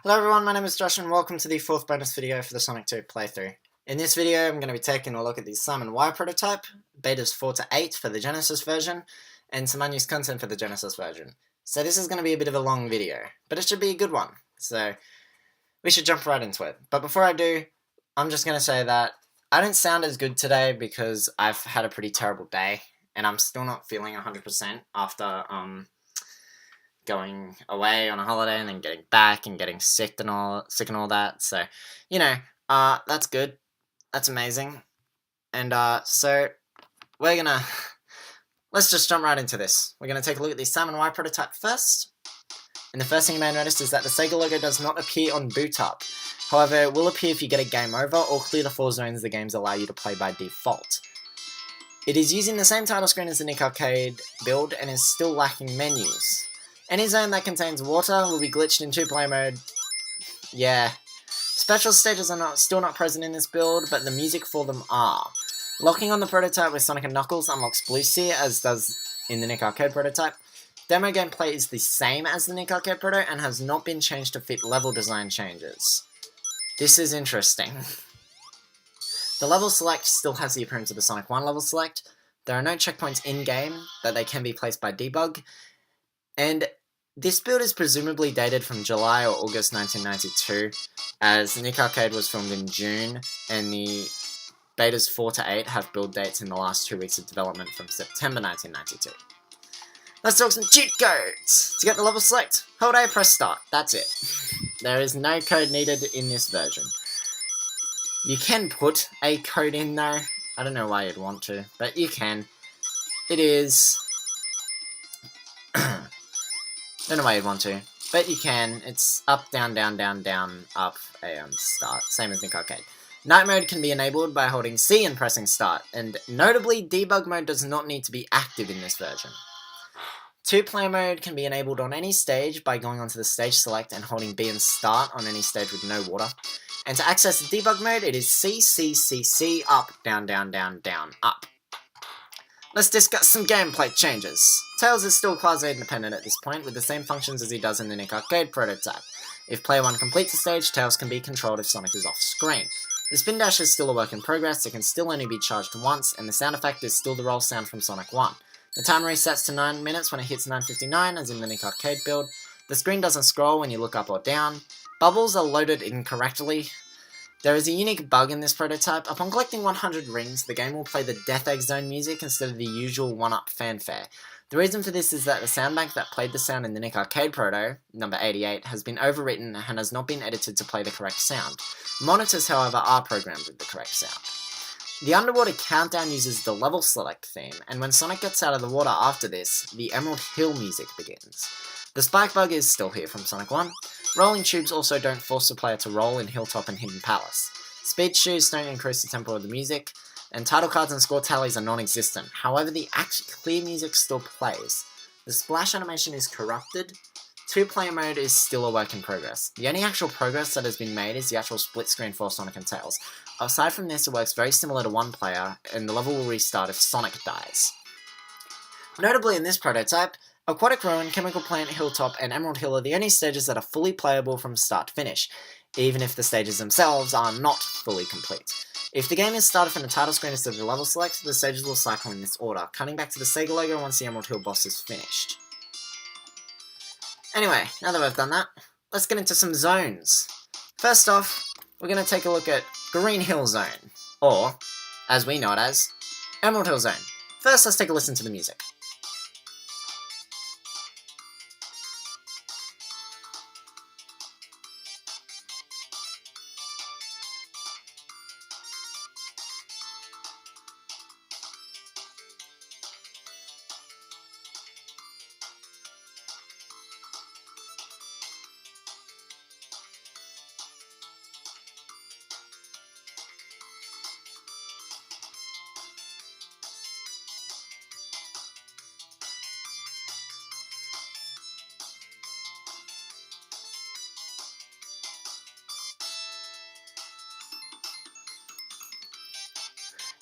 Hello everyone, my name is Josh and welcome to the fourth bonus video for the Sonic 2 playthrough. In this video I'm going to be taking a look at the Simon Wai Prototype, betas 4 to 8 for the Genesis version, and some unused content for the Genesis version. So this is going to be a bit of a long video, but it should be a good one, so we should jump right into it. But before I do, I'm just going to say that I don't sound as good today because I've had a pretty terrible day, and I'm still not feeling 100% after going away on a holiday and then getting back and getting sick and all that. So, you know, that's good. That's amazing. And so we're gonna let's just jump right into this. We're gonna take a look at the Simon Wai Prototype first. And the firthing you may notice is that the Sega logo does not appear on boot up. However, it will appear if you get a game over or clear the 4 zones the games allow you to play by default. It is using the same title screen as the Nick Arcade build and is still lacking menus. Any zone that contains water will be glitched in 2-player mode. Yeah. Special stages are still not present in this build, but the music for them are. Locking on the prototype with Sonic and Knuckles unlocks Blue Sea, as does in the Nick Arcade prototype. Demo gameplay is the same as the Nick Arcade proto and has not been changed to fit level design changes. This is interesting. The level select still has the appearance of the Sonic 1 level select. There are no checkpoints in-game, but they can be placed by debug. And this build is presumably dated from July or August 1992, as Nick Arcade was filmed in June, and the betas 4 to 8 have build dates in the last 2 weeks of development from September 1992. Let's talk some cheat codes! To get the level select, hold A, press start. That's it. There is no code needed in this version. You can put a code in though. I don't know why you'd want to, but you can. It is... Don't know why you'd want to, but you can. It's up, down, down, down, down, up, A, start. Same as Nick Arcade. Night mode can be enabled by holding C and pressing start, and notably, debug mode does not need to be active in this version. 2-player mode can be enabled on any stage by going onto the stage select and holding B and start on any stage with no water. And to access the debug mode, it is C, C, C, C, up, down, down, down, down, up. Let's discuss some gameplay changes. Tails is still quasi-independent at this point, with the same functions as he does in the Nick Arcade prototype. If player 1 completes a stage, Tails can be controlled if Sonic is off-screen. The spin dash is still a work in progress, it can still only be charged once, and the sound effect is still the roll sound from Sonic 1. The timer resets to 9 minutes when it hits 9:59, as in the Nick Arcade build. The screen doesn't scroll when you look up or down. Bubbles are loaded incorrectly. There is a unique bug in this prototype. Upon collecting 100 rings, the game will play the Death Egg Zone music instead of the usual 1-up fanfare. The reason for this is that the sound bank that played the sound in the Nick Arcade proto, number 88, has been overwritten and has not been edited to play the correct sound. Monitors, however, are programmed with the correct sound. The underwater countdown uses the level select theme, and when Sonic gets out of the water after this, the Emerald Hill music begins. The spike bug is still here from Sonic 1. Rolling tubes also don't force the player to roll in Hilltop and Hidden Palace. Speed shoes don't increase the tempo of the music, and title cards and score tallies are non-existent. However, the clear music still plays. The splash animation is corrupted. 2-player mode is still a work in progress. The only actual progress that has been made is the actual split screen for Sonic and Tails. Aside from this, it works very similar to 1-player, and the level will restart if Sonic dies. Notably in this prototype, Aquatic Ruin, Chemical Plant, Hilltop, and Emerald Hill are the only stages that are fully playable from start to finish, even if the stages themselves are not fully complete. If the game is started from the title screen instead of the level select, the stages will cycle in this order, cutting back to the Sega logo once the Emerald Hill boss is finished. Anyway, now that we've done that, let's get into some zones. First off, we're going to take a look at Green Hill Zone, or, as we know it as, Emerald Hill Zone. First, let's take a listen to the music.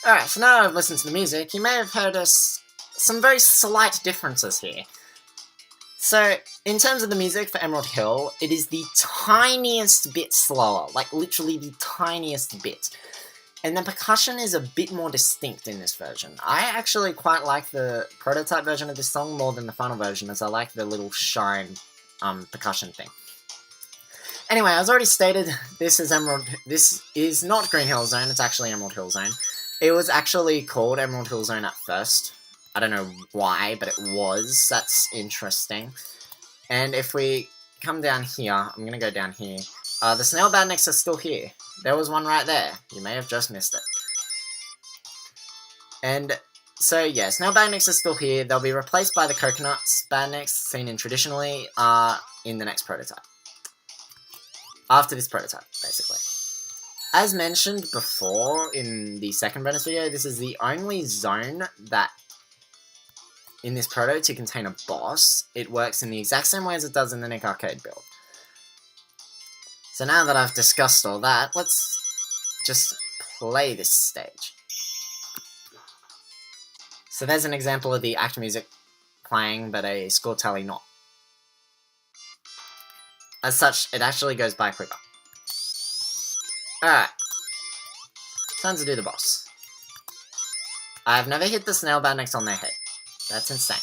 Alright, so now I've listened to the music, you may have heard some very slight differences here. So, in terms of the music for Emerald Hill, it is the tiniest bit slower, like literally the tiniest bit. And the percussion is a bit more distinct in this version. I actually quite like the prototype version of this song more than the final version, as I like the little shine percussion thing. Anyway, as already stated, this is not Green Hill Zone, it's actually Emerald Hill Zone. It was actually called Emerald Hill Zone at first. I don't know why, but it was. That's interesting. And if we come down here, I'm gonna go down here. The snail badniks are still here. There was one right there. You may have just missed it. And so yeah, snail badniks are still here. They'll be replaced by the coconuts badniks seen in traditionally in the next prototype. After this prototype, basically. As mentioned before in the second bonus video, this is the only zone that in this proto to contain a boss. It works in the exact same way as it does in the Nick Arcade build. So now that I've discussed all that, let's just play this stage. So there's an example of the act music playing, but a score tally not. As such, it actually goes by quicker. Alright. Time to do the boss. I've never hit the snail badniks on their head. That's insane.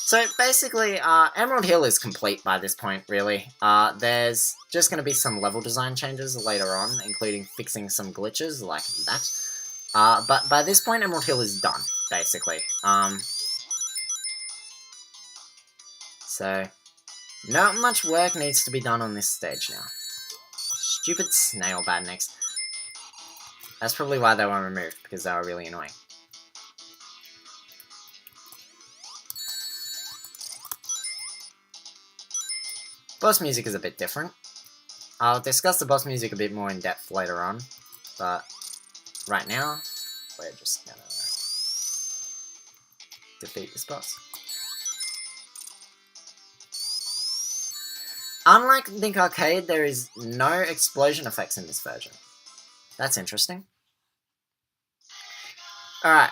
So basically, Emerald Hill is complete by this point, really. There's just going to be some level design changes later on, including fixing some glitches like that. But by this point, Emerald Hill is done, basically. So, not much work needs to be done on this stage now. Stupid snail badniks. That's probably why they were removed, because they were really annoying. Boss music is a bit different. I'll discuss the boss music a bit more in depth later on, but right now, we're just gonna defeat this boss. Unlike Nick Arcade, there is no explosion effects in this version. That's interesting. Alright.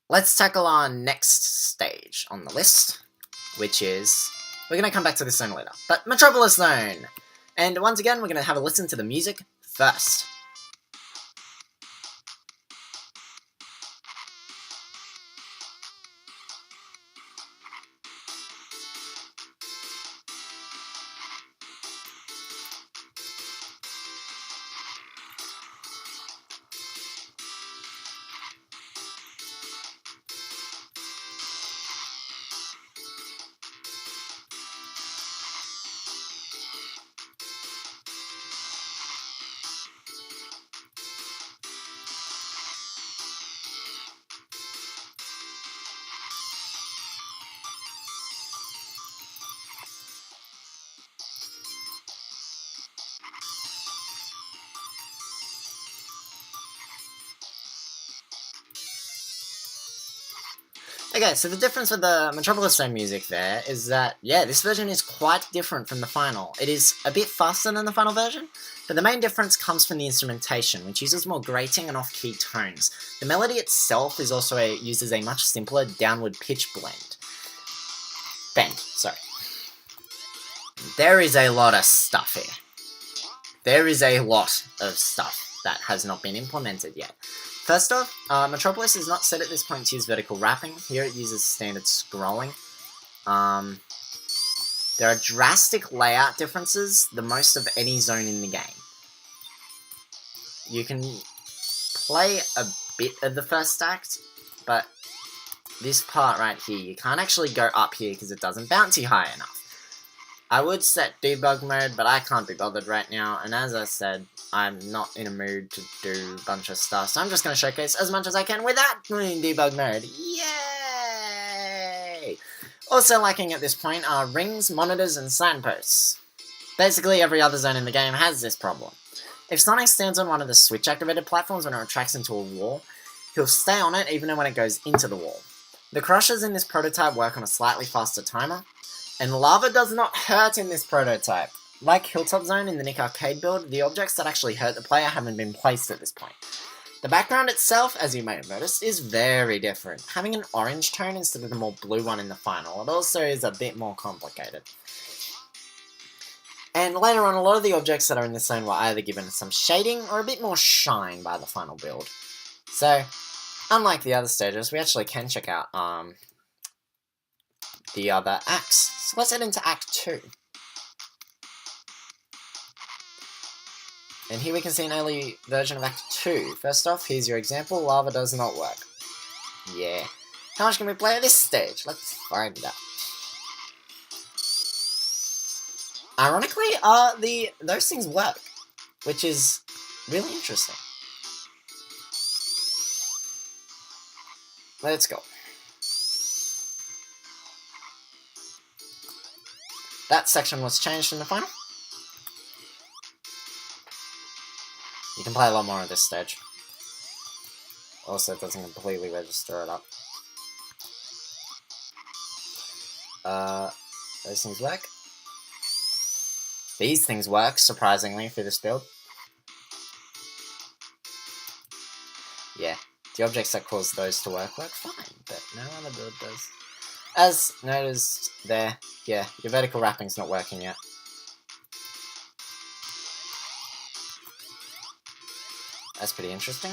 Let's tackle our next stage on the list, which is... We're going to come back to this zone later, but Metropolis Zone! And once again, we're going to have a listen to the music first. Okay, so the difference with the Metropolis Zone music there is that, yeah, this version is quite different from the final. It is a bit faster than the final version, but the main difference comes from the instrumentation, which uses more grating and off-key tones. The melody itself is also uses a much simpler downward pitch bend, sorry. There is a lot of stuff here. There is a lot of stuff that has not been implemented yet. First off, Metropolis is not set at this point to use vertical wrapping. Here it uses standard scrolling. There are drastic layout differences, the most of any zone in the game. You can play a bit of the first act, but this part right here, you can't actually go up here because it doesn't bounce you high enough. I would set debug mode, but I can't be bothered right now, and as I said, I'm not in a mood to do a bunch of stuff, so I'm just going to showcase as much as I can without doing debug mode. Yay! Also lacking at this point are rings, monitors, and signposts. Basically every other zone in the game has this problem. If Sonic stands on one of the switch-activated platforms when it retracts into a wall, he'll stay on it even when it goes into the wall. The crushers in this prototype work on a slightly faster timer, and lava does not hurt in this prototype. Like Hilltop Zone in the Nick Arcade build, the objects that actually hurt the player haven't been placed at this point. The background itself, as you may have noticed, is very different, having an orange tone instead of the more blue one in the final. It also is a bit more complicated. And later on, a lot of the objects that are in this zone were either given some shading or a bit more shine by the final build. So, unlike the other stages, we actually can check out the other acts. So let's head into Act 2. And here we can see an early version of Act 2. First off, here's your example, lava does not work. Yeah. How much can we play at this stage? Let's find out. Ironically, those things work, which is really interesting. Let's go. That section was changed in the final. You can play a lot more at this stage. Also, it doesn't completely register it up. Those things work. These things work, surprisingly, for this build. Yeah, the objects that cause those to work fine, but no other build does. As noticed there, yeah, your vertical wrapping's not working yet. That's pretty interesting.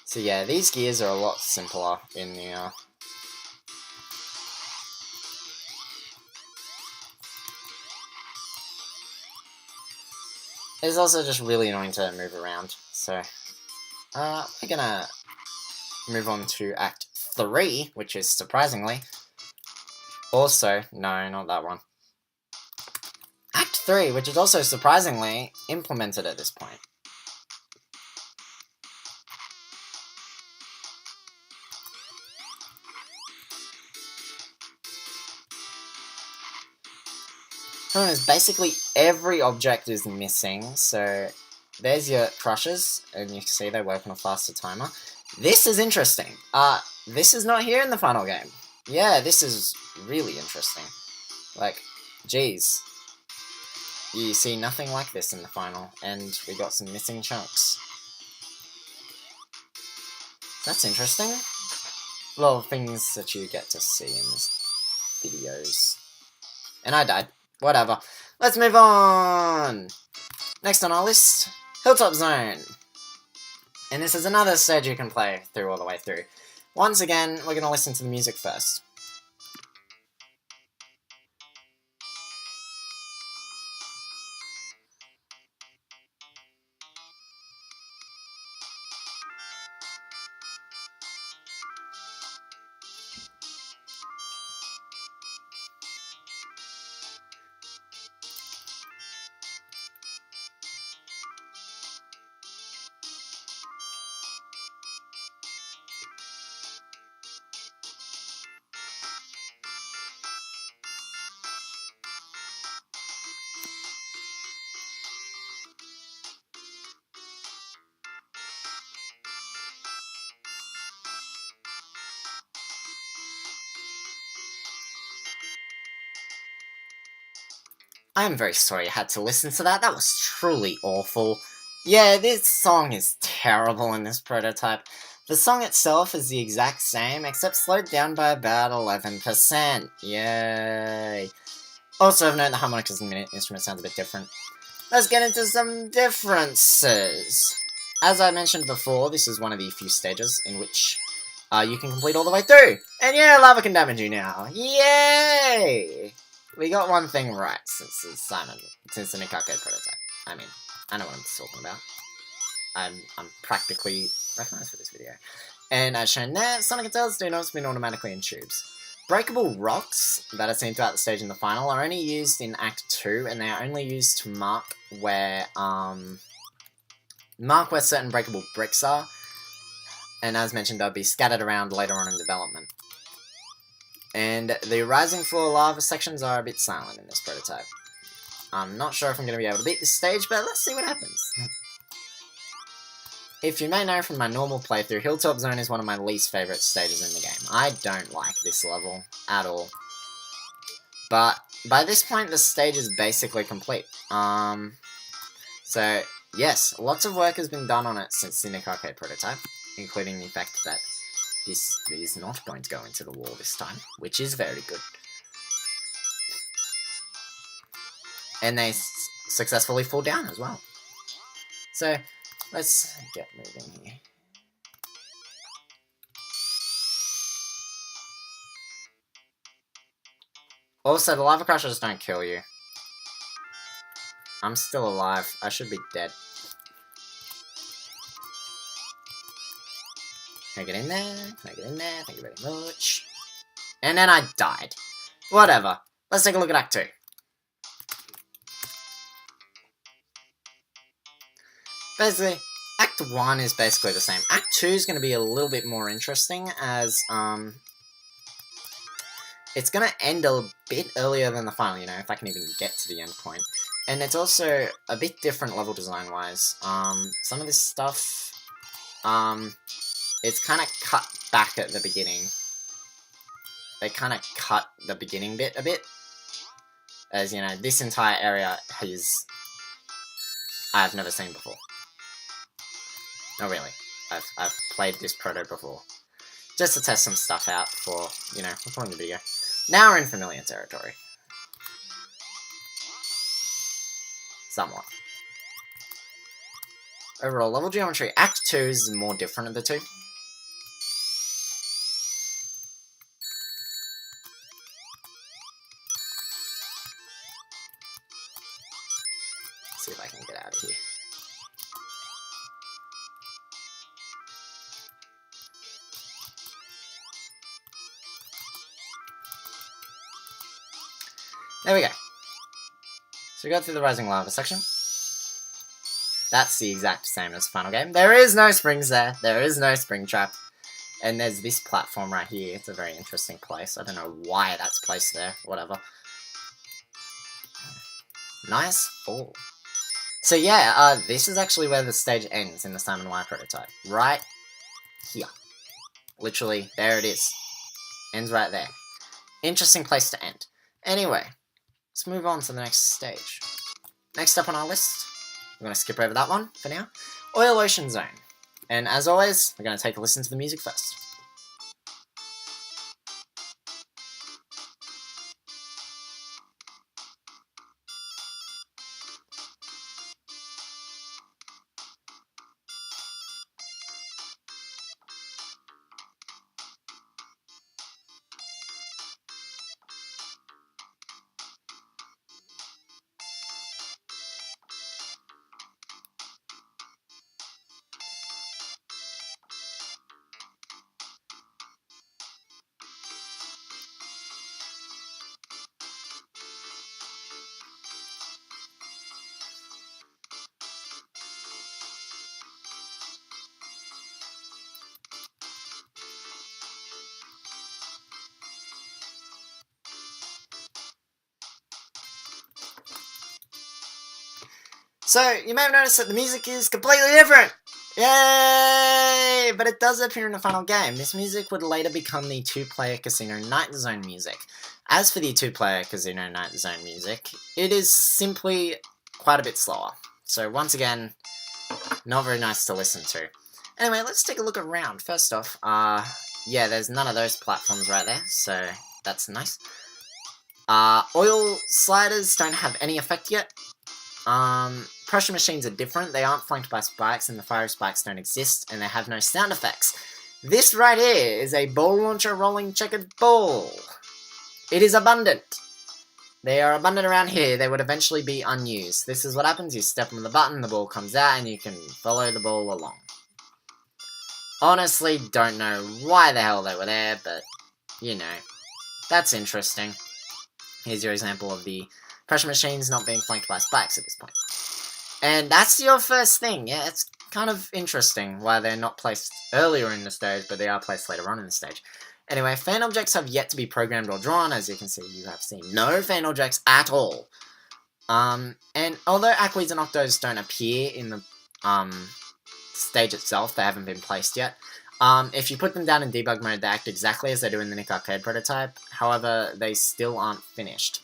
So yeah, these gears are a lot simpler in the It's also just really annoying to move around, so we're gonna move on to Act 3, which is surprisingly also, no, not that one. Act 3, which is also surprisingly implemented at this point. Basically every object is missing, so there's your crushes, and you can see they work on a faster timer. This is interesting. This is not here in the final game. Yeah, this is really interesting. Like, geez. You see nothing like this in the final, and we got some missing chunks. That's interesting. A lot of things that you get to see in this videos. And I died. Whatever. Let's move on! Next on our list, Hilltop Zone. And this is another stage you can play through all the way through. Once again, we're going to listen to the music first. I am very sorry I had to listen to that. That was truly awful. Yeah, this song is terrible in this prototype. The song itself is the exact same, except slowed down by about 11%. Yay. Also, I've noted the harmonicas in the instrument sounds a bit different. Let's get into some differences. As I mentioned before, this is one of the few stages in which you can complete all the way through. And yeah, lava can damage you now. Yay! We got one thing right since the Nick Arcade prototype. I mean, I know what I'm talking about. I'm practically recognized for this video. And as shown there, Sonic and Tails do not spin automatically in tubes. Breakable rocks that are seen throughout the stage in the final are only used in Act 2, and they are only used to mark where certain breakable bricks are. And as mentioned, they'll be scattered around later on in development. And the rising floor lava sections are a bit silent in this prototype. I'm not sure if I'm going to be able to beat this stage, but let's see what happens. If you may know from my normal playthrough, Hilltop Zone is one of my least favourite stages in the game. I don't like this level at all. But by this point, the stage is basically complete. So yes, lots of work has been done on it since the Nick Arcade prototype, including the fact that this is not going to go into the wall this time, which is very good. And they successfully fall down as well. So, let's get moving here. Also, the lava crushers don't kill you. I'm still alive. I should be dead. Can I get in there? Can I get in there? Thank you very much. And then I died. Whatever. Let's take a look at Act 2. Basically, Act 1 is basically the same. Act 2 is going to be a little bit more interesting as, it's going to end a bit earlier than the final, you know, if I can even get to the end point. And it's also a bit different level design-wise. Some of this stuff, it's kind of cut back at the beginning. They kind of cut the beginning bit a bit. As, you know, this entire area I've never seen before. No, really. I've played this Proto before. Just to test some stuff out for, you know, recording the video. Now we're in familiar territory. Somewhat. Overall level geometry. Act 2 is more different of the two. Let's see if I can get out of here. There we go. So we go through the Rising Lava section. That's the exact same as the final game. There is no springs there. There is no spring trap. And there's this platform right here. It's a very interesting place. I don't know why that's placed there. Whatever. Nice fall. So yeah, this is actually where the stage ends in the Simon Wai Prototype. Right here. Literally, there it is. Ends right there. Interesting place to end. Anyway. Let's move on to the next stage. Next up on our list, we're going to skip over that one for now. Oil Ocean Zone. And as always, we're going to take a listen to the music first. So, you may have noticed that the music is completely different! Yay! But it does appear in the final game. This music would later become the two-player Casino Night Zone music. As for the two-player Casino Night Zone music, it is simply quite a bit slower. So once again, not very nice to listen to. Anyway, let's take a look around. First off, yeah, there's none of those platforms right there, so that's nice. Oil sliders don't have any effect yet. Pressure machines are different. They aren't flanked by spikes, and the fiery spikes don't exist, and they have no sound effects. This right here is a ball launcher rolling checkered ball. It is abundant. They are abundant around here. They would eventually be unused. This is what happens. You step on the button, the ball comes out, and you can follow the ball along. Honestly, don't know why the hell they were there, but, you know, that's interesting. Here's your example of the pressure machines not being flanked by spikes at this point. And that's your first thing. Yeah, it's kind of interesting why they're not placed earlier in the stage, but they are placed later on in the stage. Anyway, fan objects have yet to be programmed or drawn. As you can see, you have seen no fan objects at all. And although Aquids and Octos don't appear in the stage itself, they haven't been placed yet. If you put them down in debug mode, they act exactly as they do in the Nick Arcade prototype. However, they still aren't finished.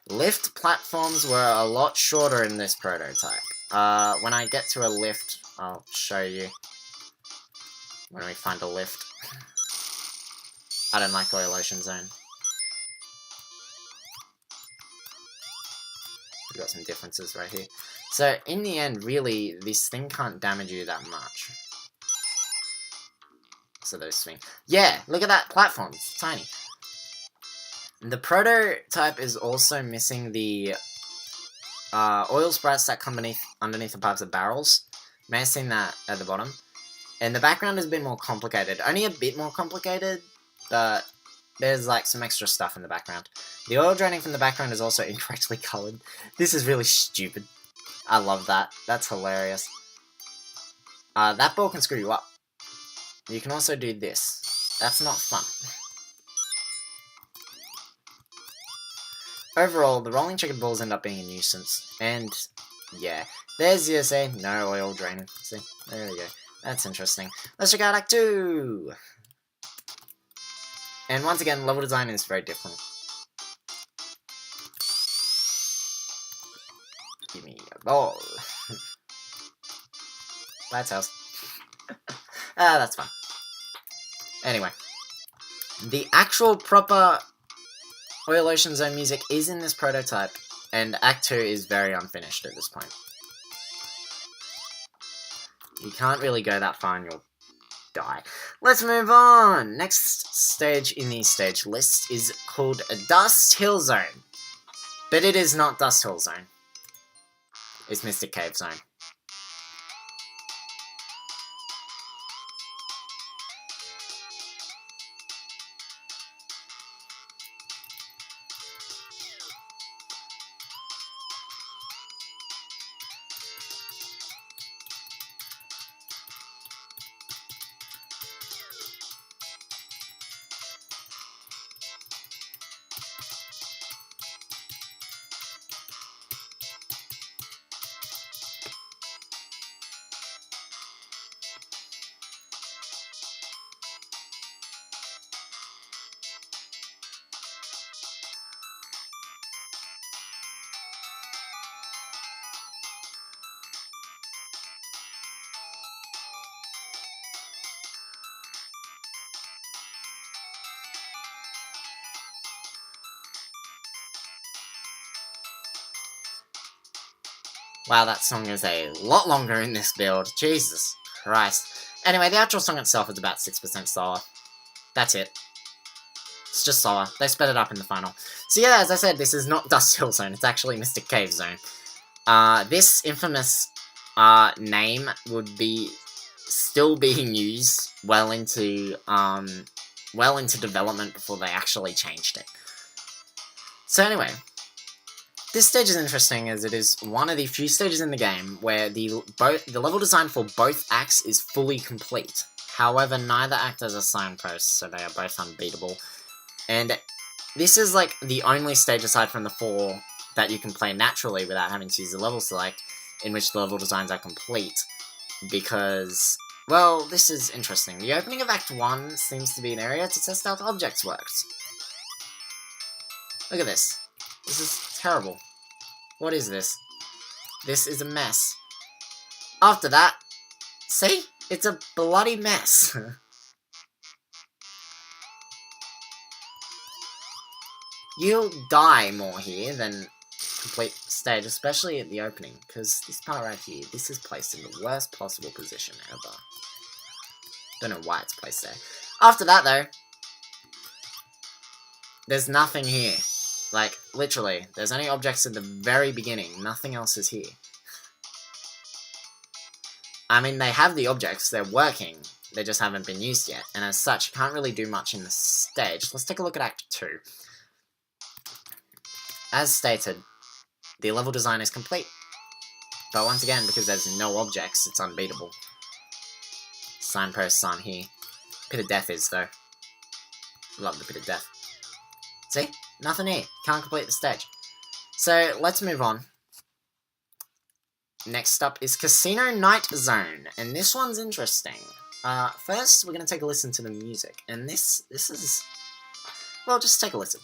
Lift platforms were a lot shorter in this prototype. When I get to a lift, I'll show you when we find a lift. I don't like Oil Ocean Zone. We've got some differences right here. So, in the end, really, this thing can't damage you that much. So those swing. Yeah, look at that platform. It's tiny. The Prototype is also missing the oil sprites that come underneath the pipes of barrels. You may have seen that at the bottom. And the background is a bit more complicated. Only a bit more complicated, but there's like some extra stuff in the background. The oil draining from the background is also incorrectly coloured. This is really stupid. I love that. That's hilarious. That ball can screw you up. You can also do this. That's not fun. Overall, the rolling checkered balls end up being a nuisance. And, yeah. There's your say, no oil draining. See? There we go. That's interesting. Let's check out Act 2! And once again, level design is very different. Give me a ball. That's house. That's fine. Anyway. The actual proper Oil Ocean Zone music is in this prototype, and Act 2 is very unfinished at this point. You can't really go that far and you'll die. Let's move on! Next stage in the stage list is called Dust Hill Zone. But it is not Dust Hill Zone. It's Mystic Cave Zone. Wow, that song is a lot longer in this build. Jesus Christ. Anyway, the actual song itself is about 6% slower. That's it. It's just slower. They sped it up in the final. So yeah, as I said, this is not Dust Hill Zone. It's actually Mystic Cave Zone. This infamous name would be still being used well into development before they actually changed it. So anyway, this stage is interesting as it is one of the few stages in the game where the level design for both acts is fully complete. However, neither act has a signpost, so they are both unbeatable. And this is like the only stage aside from the 4 that you can play naturally without having to use the level select, in which the level designs are complete. Because, well, this is interesting. The opening of Act 1 seems to be an area to test out objects worked. Look at this. This is terrible. What is this? This is a mess. After that, see? It's a bloody mess. You'll die more here than complete stage, especially at the opening, because this part right here, this is placed in the worst possible position ever. Don't know why it's placed there. After that, though, there's nothing here. Like, literally, there's only objects at the very beginning, nothing else is here. I mean, they have the objects, they're working, they just haven't been used yet, and as such, you can't really do much in the stage. Let's take a look at Act 2. As stated, the level design is complete, but once again, because there's no objects, it's unbeatable. Signposts aren't here. Pit of Death is, though. Love the Pit of Death. See? Nothing here. Can't complete the stage. So, let's move on. Next up is Casino Night Zone, and this one's interesting. First, we're going to take a listen to the music, and this is... well, just take a listen.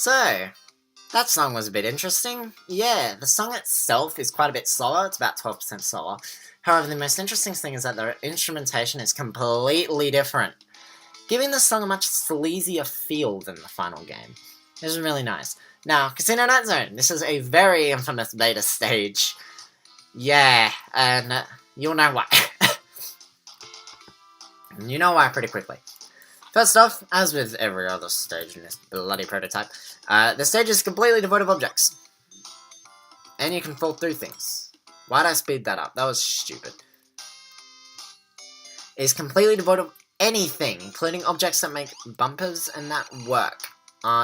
So, that song was a bit interesting. Yeah, the song itself is quite a bit slower, it's about 12% slower. However, the most interesting thing is that the instrumentation is completely different, giving the song a much sleazier feel than the final game. This is really nice. Now, Casino Night Zone. This is a very infamous beta stage. Yeah, and you'll know why. You know why pretty quickly. First off, as with every other stage in this bloody prototype, the stage is completely devoid of objects. And you can fall through things. Why'd I speed that up? That was stupid. It's completely devoid of anything, including objects that make bumpers and that work.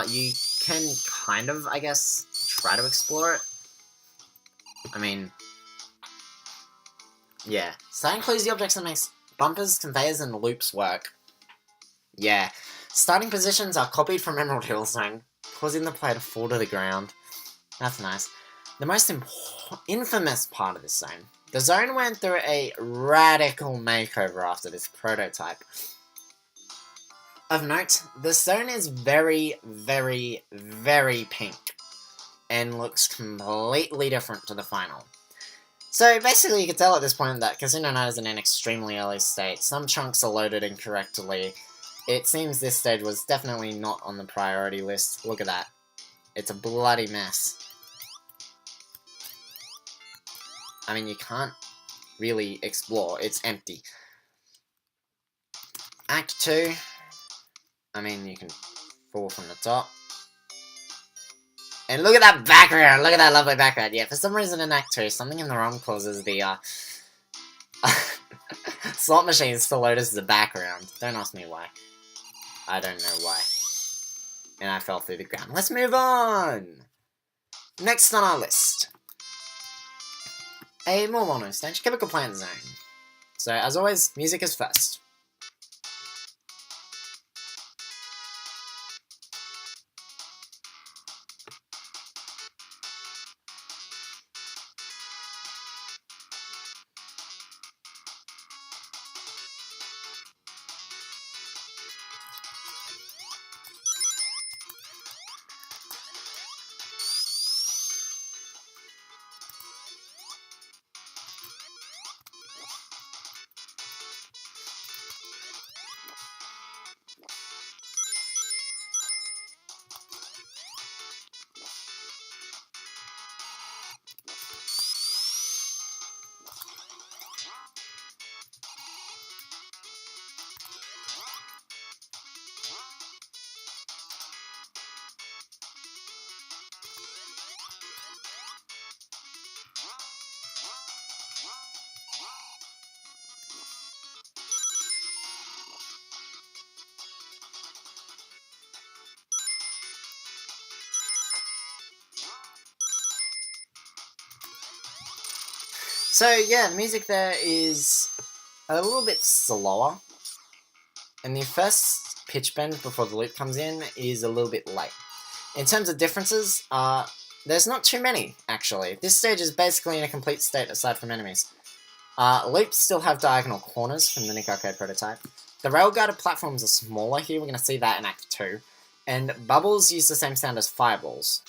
You can kind of, I guess, try to explore it. I mean, yeah. So that includes the objects that make bumpers, conveyors, and loops work. Yeah. Starting positions are copied from Emerald Hill Zone, causing the player to fall to the ground. That's nice. The most infamous part of this zone. The zone went through a radical makeover after this prototype. Of note, the zone is very, very, very pink, and looks completely different to the final. So basically you can tell at this point that Casino Night is in an extremely early state. Some chunks are loaded incorrectly. It seems this stage was definitely not on the priority list. Look at that. It's a bloody mess. I mean, you can't really explore. It's empty. Act 2. I mean, you can fall from the top. And look at that background! Look at that lovely background. Yeah, for some reason in Act 2, something in the ROM causes the, slot machines to load as the background. Don't ask me why. I don't know why. And I fell through the ground. Let's move on! Next on our list. A more well-known stage, Chemical Plant Zone. So, as always, music is first. So, yeah, the music there is a little bit slower. And the first pitch bend before the loop comes in is a little bit late. In terms of differences, there's not too many, actually. This stage is basically in a complete state aside from enemies. Loops still have diagonal corners from the Nick Arcade prototype. The rail-guided platforms are smaller here, we're going to see that in Act 2. And bubbles use the same sound as fireballs.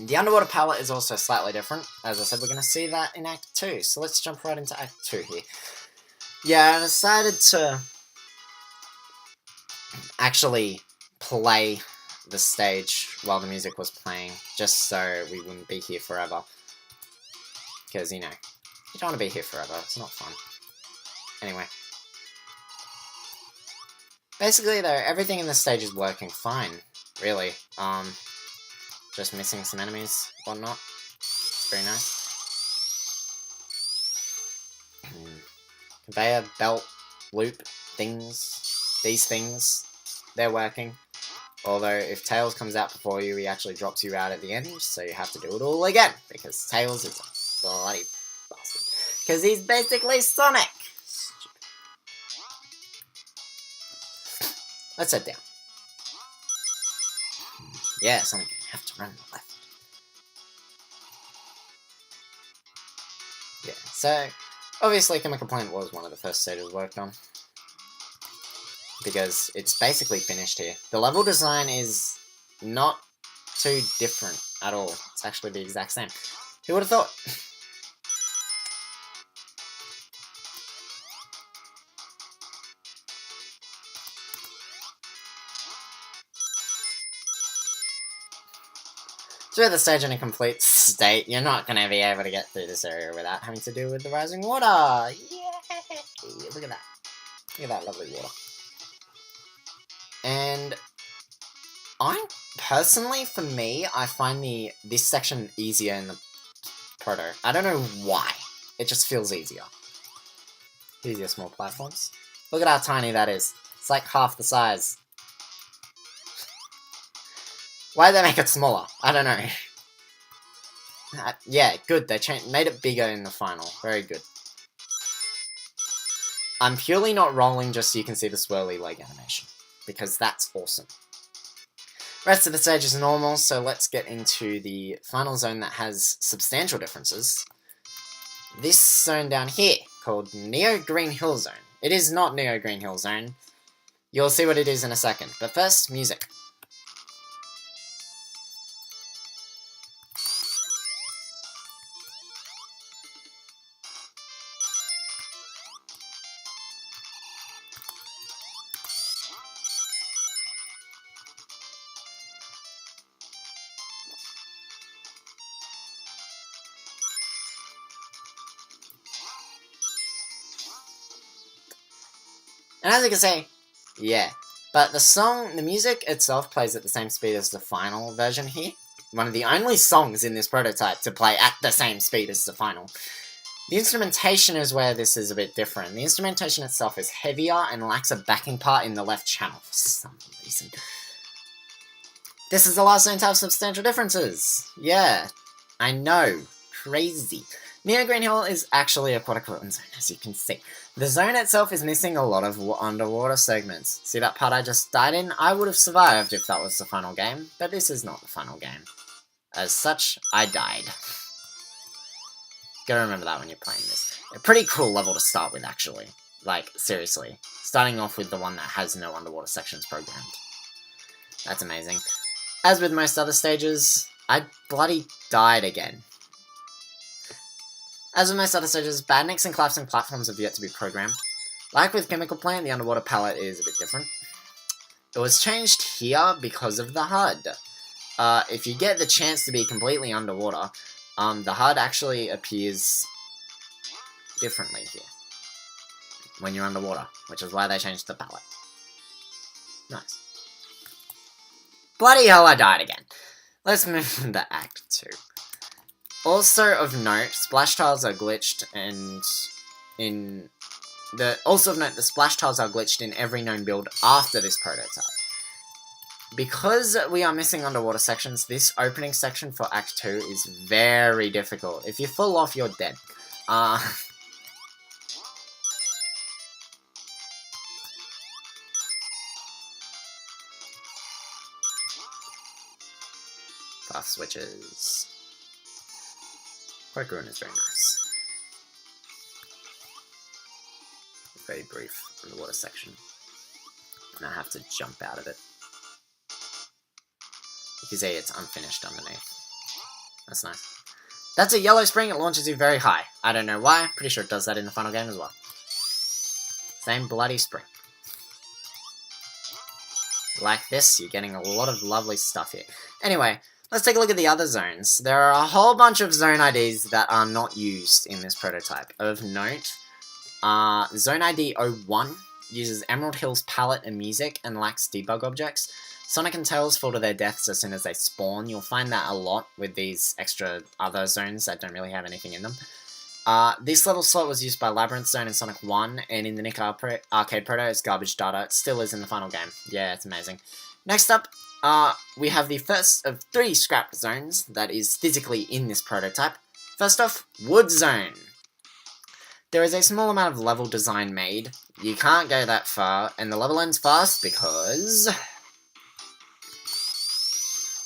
The underwater palette is also slightly different. As I said, we're going to see that in Act 2. So let's jump right into Act 2 here. Yeah, I decided to actually play the stage while the music was playing, just so we wouldn't be here forever. Because, you know, you don't want to be here forever. It's not fun. Anyway. Basically, though, everything in this stage is working fine, really. Just missing some enemies, whatnot. Very nice. Conveyor, belt, loop, things. These things, they're working. Although, if Tails comes out before you, he actually drops you out at the end, so you have to do it all again. Because Tails is a bloody bastard. Because he's basically Sonic! Let's head down. Yeah, Sonic, you have to run left. Yeah, so, obviously Chemical Plant was one of the first stages worked on. Because it's basically finished here. The level design is not too different at all. It's actually the exact same. Who would have thought? Through the stage in a complete state, you're not going to be able to get through this area without having to deal with the rising water. Yay! Look at that. Look at that lovely water. And personally, for me, I find this section easier in the Proto. I don't know why. It just feels easier. Here's your small platforms. Look at how tiny that is. It's like half the size. Why did they make it smaller? I don't know. Yeah, good. They made it bigger in the final. Very good. I'm purely not rolling just so you can see the swirly leg animation, because that's awesome. Rest of the stage is normal, so let's get into the final zone that has substantial differences. This zone down here, called Neo Green Hill Zone. It is not Neo Green Hill Zone. You'll see what it is in a second, but first, music. And as you can see, yeah. But the music itself plays at the same speed as the final version here. One of the only songs in this prototype to play at the same speed as the final. The instrumentation is where this is a bit different. The instrumentation itself is heavier and lacks a backing part in the left channel for some reason. This is the last zone to have substantial differences. Yeah, I know. Crazy. Neo Green Hill is actually a quad-equivalent zone, as you can see. The zone itself is missing a lot of underwater segments. See that part I just died in? I would have survived if that was the final game, but this is not the final game. As such, I died. Gotta remember that when you're playing this. A pretty cool level to start with, actually. Like, seriously. Starting off with the one that has no underwater sections programmed. That's amazing. As with most other stages, I bloody died again. As with most other stages, badniks and collapsing platforms have yet to be programmed. Like with Chemical Plant, the underwater palette is a bit different. It was changed here because of the HUD. If you get the chance to be completely underwater, the HUD actually appears differently here when you're underwater, which is why they changed the palette. Nice. Bloody hell, I died again. Let's move into Act 2. Also of note, splash tiles are glitched, and the splash tiles are glitched in every known build after this prototype. Because we are missing underwater sections, this opening section for Act 2 is very difficult. If you fall off, you're dead. Path switches. Quick Ruin is very nice. Very brief underwater section. And I have to jump out of it. You can see it's unfinished underneath. That's nice. That's a yellow spring, it launches you very high. I don't know why, pretty sure it does that in the final game as well. Same bloody spring. Like this, you're getting a lot of lovely stuff here. Anyway, let's take a look at the other zones. There are a whole bunch of zone IDs that are not used in this prototype. Of note, Zone ID 01 uses Emerald Hill's palette and music and lacks debug objects. Sonic and Tails fall to their deaths as soon as they spawn. You'll find that a lot with these extra other zones that don't really have anything in them. This little slot was used by Labyrinth Zone in Sonic 1, and in the Nick Arcade Proto, it's garbage data. It still is in the final game. Yeah, it's amazing. Next up, we have the first of 3 scrap zones that is physically in this prototype. First off, Wood Zone. There is a small amount of level design made. You can't go that far, and the level ends fast because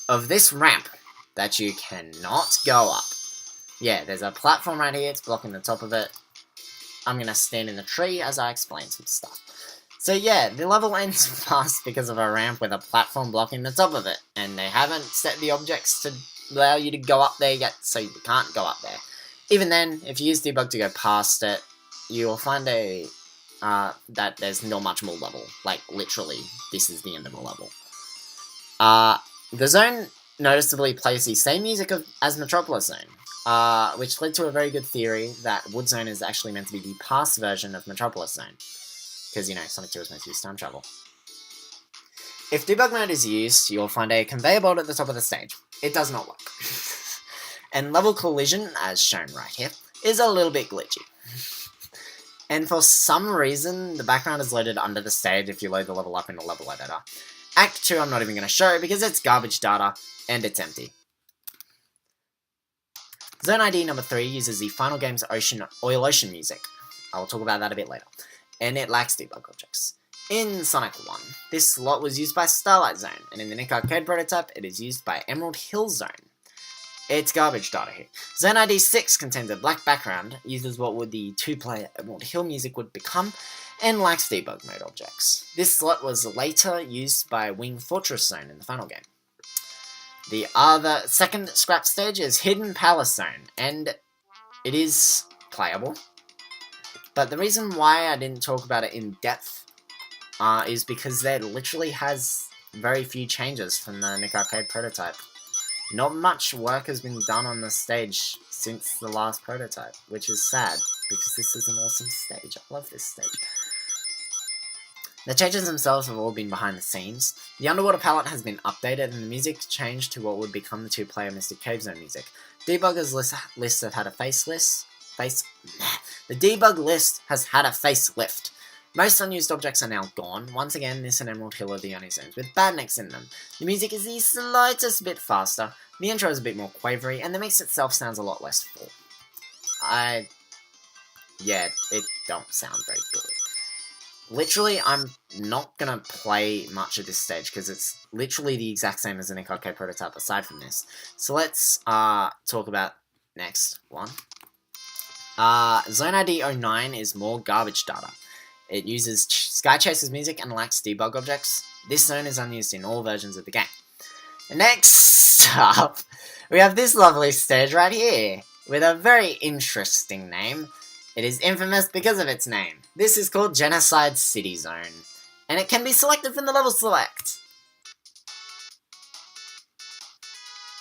of this ramp that you cannot go up. Yeah, there's a platform right here, it's blocking the top of it. I'm gonna stand in the tree as I explain some stuff. So yeah, the level ends fast because of a ramp with a platform blocking the top of it, and they haven't set the objects to allow you to go up there yet, so you can't go up there. Even then, if you use debug to go past it, you'll find that there's not much more level. Like, literally, this is the end of the level. The zone noticeably plays the same music as Metropolis Zone, which led to a very good theory that Wood Zone is actually meant to be the past version of Metropolis Zone. Because, you know, Sonic 2 is meant to use time travel. If debug mode is used, you'll find a conveyor belt at the top of the stage. It does not work. And level collision, as shown right here, is a little bit glitchy. And for some reason, the background is loaded under the stage if you load the level up in the level editor. Act 2 I'm not even going to show because it's garbage data and it's empty. Zone ID number 3 uses the final game's Oil Ocean music. I will talk about that a bit later. And it lacks debug objects. In Sonic 1, this slot was used by Starlight Zone, and in the Nick Arcade prototype, it is used by Emerald Hill Zone. It's garbage data here. Zone ID 6 contains a black background, uses what would the 2-player Emerald Hill music would become, and lacks debug mode objects. This slot was later used by Wing Fortress Zone in the final game. The other second scrap stage is Hidden Palace Zone, and it is playable. But the reason why I didn't talk about it in depth is because there literally has very few changes from the Nick Arcade prototype. Not much work has been done on the stage since the last prototype, which is sad, because this is an awesome stage. I love this stage. The changes themselves have all been behind the scenes. The underwater palette has been updated and the music changed to what would become the 2-player Mystic Cave Zone music. Debugger's lists have had a The debug list has had a facelift. Most unused objects are now gone. Once again, this and Emerald Hill are the only zones with badniks in them. The music is the slightest bit faster, the intro is a bit more quavery, and the mix itself sounds a lot less full. Yeah, it don't sound very good. Literally, I'm not gonna play much of this stage, because it's literally the exact same as the Nick Arcade prototype aside from this. So let's talk about next one. Zone ID 09 is more garbage data. It uses Sky Chaser's music and lacks debug objects. This zone is unused in all versions of the game. Next up, we have this lovely stage right here, with a very interesting name. It is infamous because of its name. This is called Genocide City Zone, and it can be selected from the level select.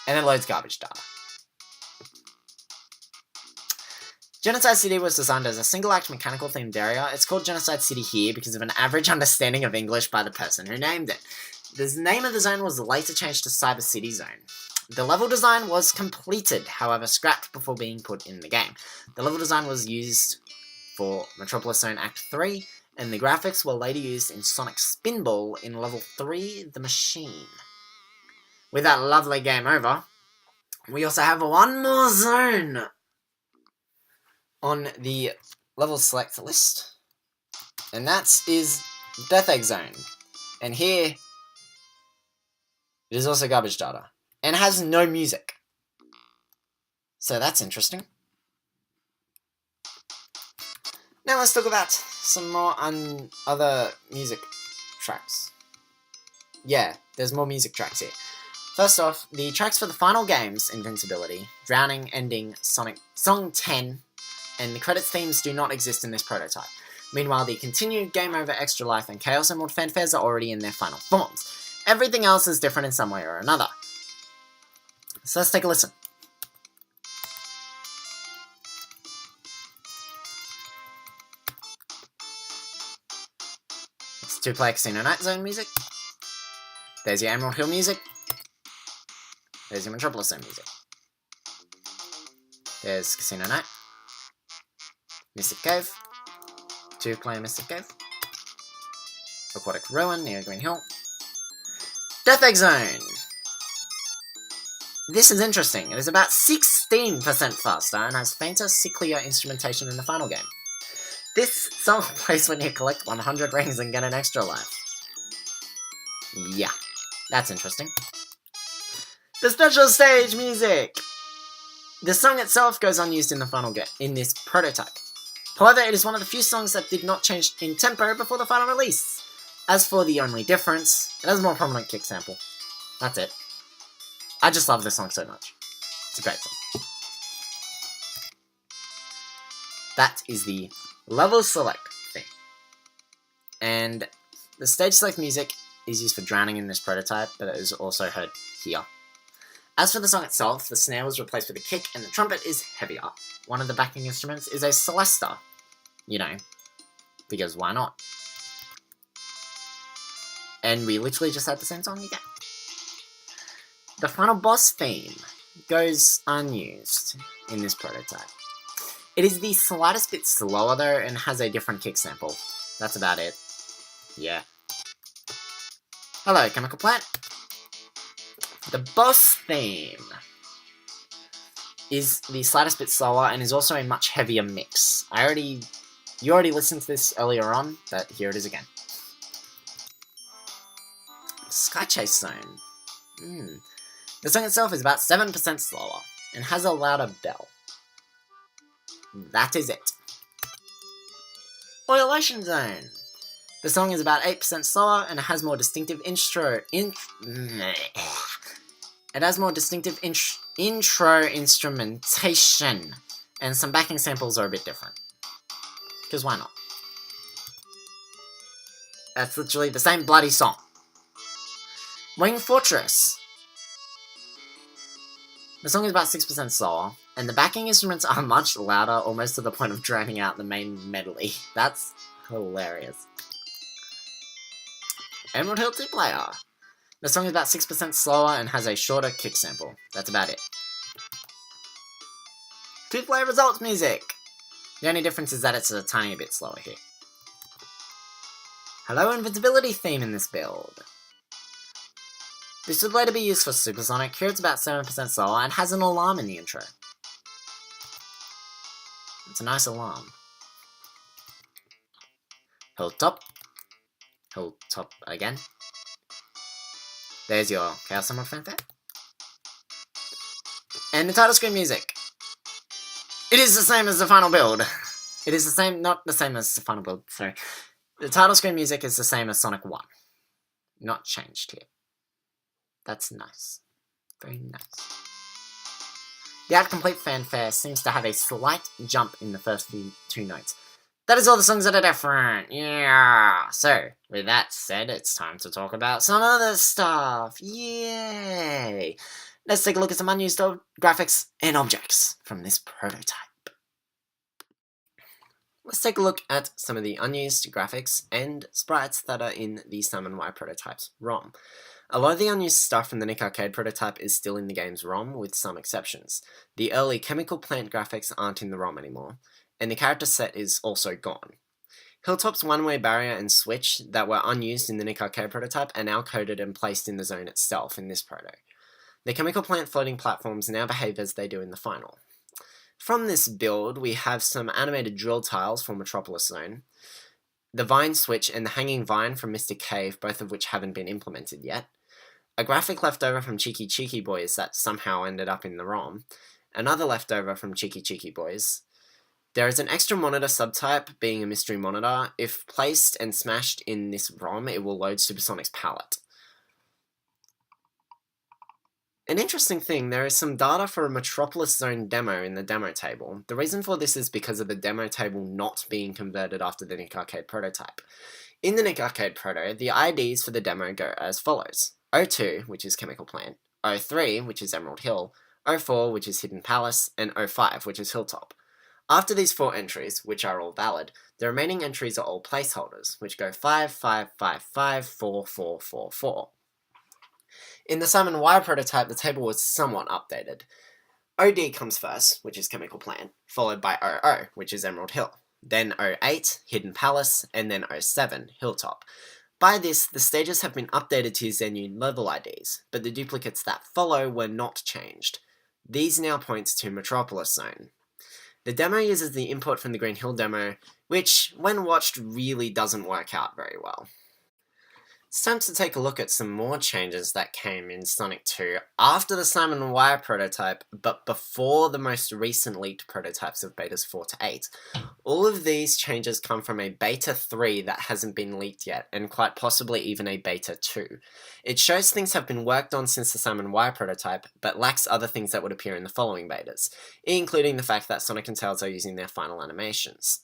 And it loads garbage data. Genocide City was designed as a single-act mechanical-themed area. It's called Genocide City here because of an average understanding of English by the person who named it. The name of the zone was later changed to Cyber City Zone. The level design was completed, however scrapped before being put in the game. The level design was used for Metropolis Zone Act 3, and the graphics were later used in Sonic Spinball in Level 3, The Machine. With that lovely game over, we also have one more zone on the level select list, and that is Death Egg Zone. And here, it is also garbage data, and has no music. So that's interesting. Now let's talk about some more other music tracks. Yeah, there's more music tracks here. First off, the tracks for the final games, Invincibility, Drowning, Ending, Sonic Song 10, and the credits themes do not exist in this prototype. Meanwhile, the continued Game Over, Extra Life, and Chaos Emerald fanfares are already in their final forms. Everything else is different in some way or another. So let's take a listen. It's 2-player Casino Night Zone music. There's your Emerald Hill music. There's your Metropolis Zone music. There's Casino Night. Mystic Cave. 2-player Mystic Cave. Aquatic Ruin near Green Hill. Death Egg Zone. This is interesting. It is about 16% faster and has fainter, sicklier instrumentation in the final game. This song plays when you collect 100 rings and get an extra life. Yeah, that's interesting. The special stage music! The song itself goes unused in the final game, in this prototype. However, it is one of the few songs that did not change in tempo before the final release. As for the only difference, it has a more prominent kick sample. That's it. I just love this song so much. It's a great song. That is the level select thing. And the stage select music is used for drowning in this prototype, but it is also heard here. As for the song itself, the snare was replaced with a kick, and the trumpet is heavier. One of the backing instruments is a celesta. You know, because why not? And we literally just had the same song again. The final boss theme goes unused in this prototype. It is the slightest bit slower though, and has a different kick sample. That's about it. Yeah. Hello, Chemical Plant. The boss theme is the slightest bit slower and is also a much heavier mix. You already listened to this earlier on, but here it is again. Sky Chase Zone. The song itself is about 7% slower and has a louder bell. That is it. Oil Ocean Zone. The song is about 8% slower and it has more distinctive intro instrumentation, and some backing samples are a bit different. Because why not? That's literally the same bloody song. Wing Fortress. The song is about 6% slower, and the backing instruments are much louder, almost to the point of drowning out the main medley. That's hilarious. Emerald Hill 2-player. The song is about 6% slower and has a shorter kick sample. That's about it. 2-player results music. The only difference is that it's a tiny bit slower here. Hello Invincibility theme in this build. This would later be used for Supersonic. Here it's about 7% slower and has an alarm in the intro. It's a nice alarm. Hilltop. Hilltop again. There's your Chaos Emerald fanfare. And the title screen music. It is the same as the final build. It is the same, not the same as the final build, sorry. The title screen music is the same as Sonic 1. Not changed here. That's nice. Very nice. The Out-Complete fanfare seems to have a slight jump in the first two notes. That is all the songs that are different. Yeah. So, with that said, it's time to talk about some other stuff. Yay. Let's take a look at some unused graphics and objects from this prototype. Let's take a look at some of the unused graphics and sprites that are in the Simon Wai Prototype's ROM. A lot of the unused stuff from the Nick Arcade prototype is still in the game's ROM, with some exceptions. The early Chemical Plant graphics aren't in the ROM anymore, and the character set is also gone. Hilltop's one-way barrier and switch that were unused in the Nick Arcade prototype are now coded and placed in the zone itself in this proto. The Chemical Plant floating platforms now behave as they do in the final. From this build, we have some animated drill tiles for Metropolis Zone, the vine switch and the hanging vine from Mystic Cave, both of which haven't been implemented yet, a graphic leftover from Cheeky Cheeky Boys that somehow ended up in the ROM, another leftover from Cheeky Cheeky Boys. There is an extra monitor subtype, being a mystery monitor. If placed and smashed in this ROM, it will load Supersonic's palette. An interesting thing, there is some data for a Metropolis Zone demo in the demo table. The reason for this is because of the demo table not being converted after the Nick Arcade prototype. In the Nick Arcade proto, the IDs for the demo go as follows. 02, which is Chemical Plant, 03, which is Emerald Hill, 04, which is Hidden Palace, and 05, which is Hilltop. After these 4 entries, which are all valid, the remaining entries are all placeholders, which go 5, 5, 5, 5, 4, 4, 4, 4. In the Simon Wai prototype, the table was somewhat updated. OD comes first, which is Chemical Plant, followed by 00, which is Emerald Hill, then 08, Hidden Palace, and then 07, Hilltop. By this, the stages have been updated to use their new level IDs, but the duplicates that follow were not changed. These now point to Metropolis Zone. The demo uses the input from the Green Hill demo, which, when watched, really doesn't work out very well. It's time to take a look at some more changes that came in Sonic 2 after the Simon Wai Prototype, but before the most recent leaked prototypes of betas 4 to 8. All of these changes come from a beta 3 that hasn't been leaked yet, and quite possibly even a beta 2. It shows things have been worked on since the Simon Wai Prototype, but lacks other things that would appear in the following betas, including the fact that Sonic and Tails are using their final animations.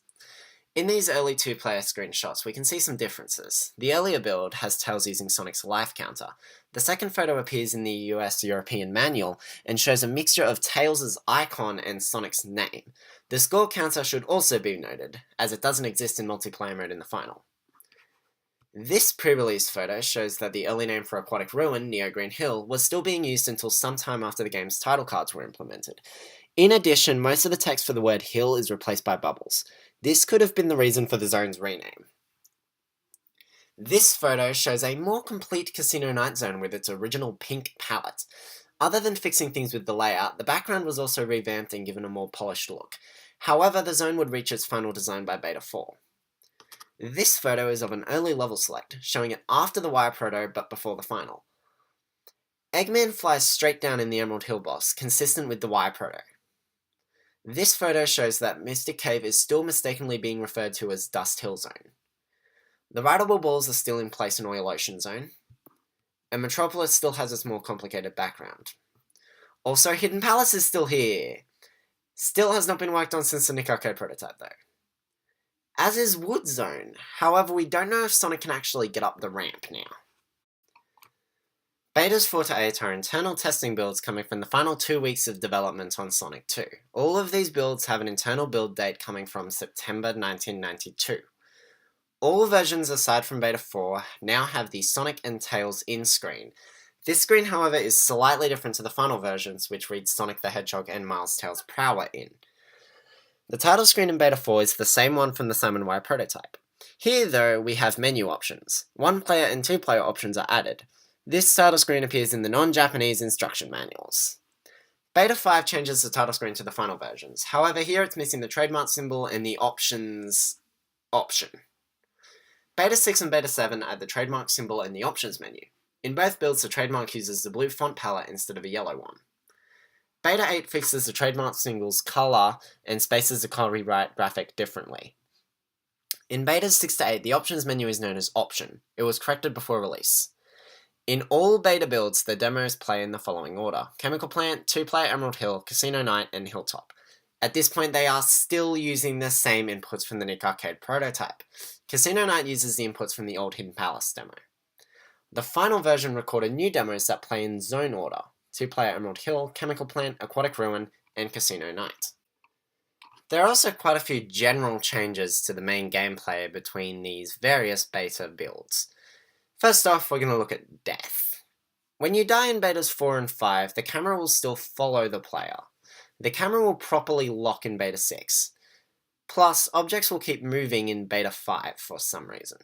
In these early two-player screenshots, we can see some differences. The earlier build has Tails using Sonic's life counter. The second photo appears in the US European manual and shows a mixture of Tails' icon and Sonic's name. The score counter should also be noted, as it doesn't exist in multiplayer mode in the final. This pre-release photo shows that the early name for Aquatic Ruin, Neo Green Hill, was still being used until sometime after the game's title cards were implemented. In addition, most of the text for the word hill is replaced by bubbles. This could have been the reason for the zone's rename. This photo shows a more complete Casino Night zone with its original pink palette. Other than fixing things with the layout, the background was also revamped and given a more polished look. However, the zone would reach its final design by Beta 4. This photo is of an early level select, showing it after the Wire Proto but before the final. Eggman flies straight down in the Emerald Hill boss, consistent with the Wire Proto. This photo shows that Mystic Cave is still mistakenly being referred to as Dust Hill Zone. The rideable balls are still in place in Oil Ocean Zone, and Metropolis still has its more complicated background. Also, Hidden Palace is still here. Still has not been worked on since the Nick Arcade prototype though. As is Wood Zone, however we don't know if Sonic can actually get up the ramp now. Betas 4 to 8 are internal testing builds coming from the final 2 weeks of development on Sonic 2. All of these builds have an internal build date coming from September 1992. All versions aside from Beta 4 now have the Sonic and Tails in screen. This screen, however, is slightly different to the final versions, which reads Sonic the Hedgehog and Miles Tails Prower in. The title screen in Beta 4 is the same one from the Simon Wai Prototype. Here, though, we have menu options. 1-player and 2-player options are added. This title screen appears in the non-Japanese instruction manuals. Beta 5 changes the title screen to the final versions. However, here it's missing the trademark symbol and the options option. Beta 6 and Beta 7 add the trademark symbol and the options menu. In both builds, the trademark uses the blue font palette instead of a yellow one. Beta 8 fixes the trademark symbol's color and spaces the color rewrite graphic differently. In Betas 6 to 8, the options menu is known as Option. It was corrected before release. In all beta builds, the demos play in the following order: Chemical Plant, 2-player Emerald Hill, Casino Night, and Hilltop. At this point, they are still using the same inputs from the Nick Arcade prototype. Casino Night uses the inputs from the old Hidden Palace demo. The final version recorded new demos that play in zone order: 2-player Emerald Hill, Chemical Plant, Aquatic Ruin, and Casino Night. There are also quite a few general changes to the main gameplay between these various beta builds. First off, we're going to look at death. When you die in betas 4 and 5, the camera will still follow the player. The camera will properly lock in beta 6. Plus, objects will keep moving in beta 5 for some reason.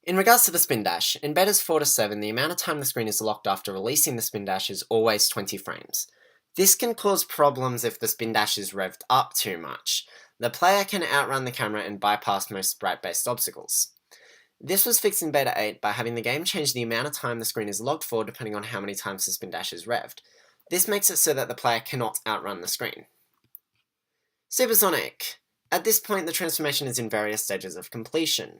In regards to the spin dash, in betas 4 to 7, the amount of time the screen is locked after releasing the spin dash is always 20 frames. This can cause problems if the spin dash is revved up too much. The player can outrun the camera and bypass most sprite-based obstacles. This was fixed in Beta 8 by having the game change the amount of time the screen is locked for depending on how many times the spin dash is revved. This makes it so that the player cannot outrun the screen. Supersonic! At this point, the transformation is in various stages of completion.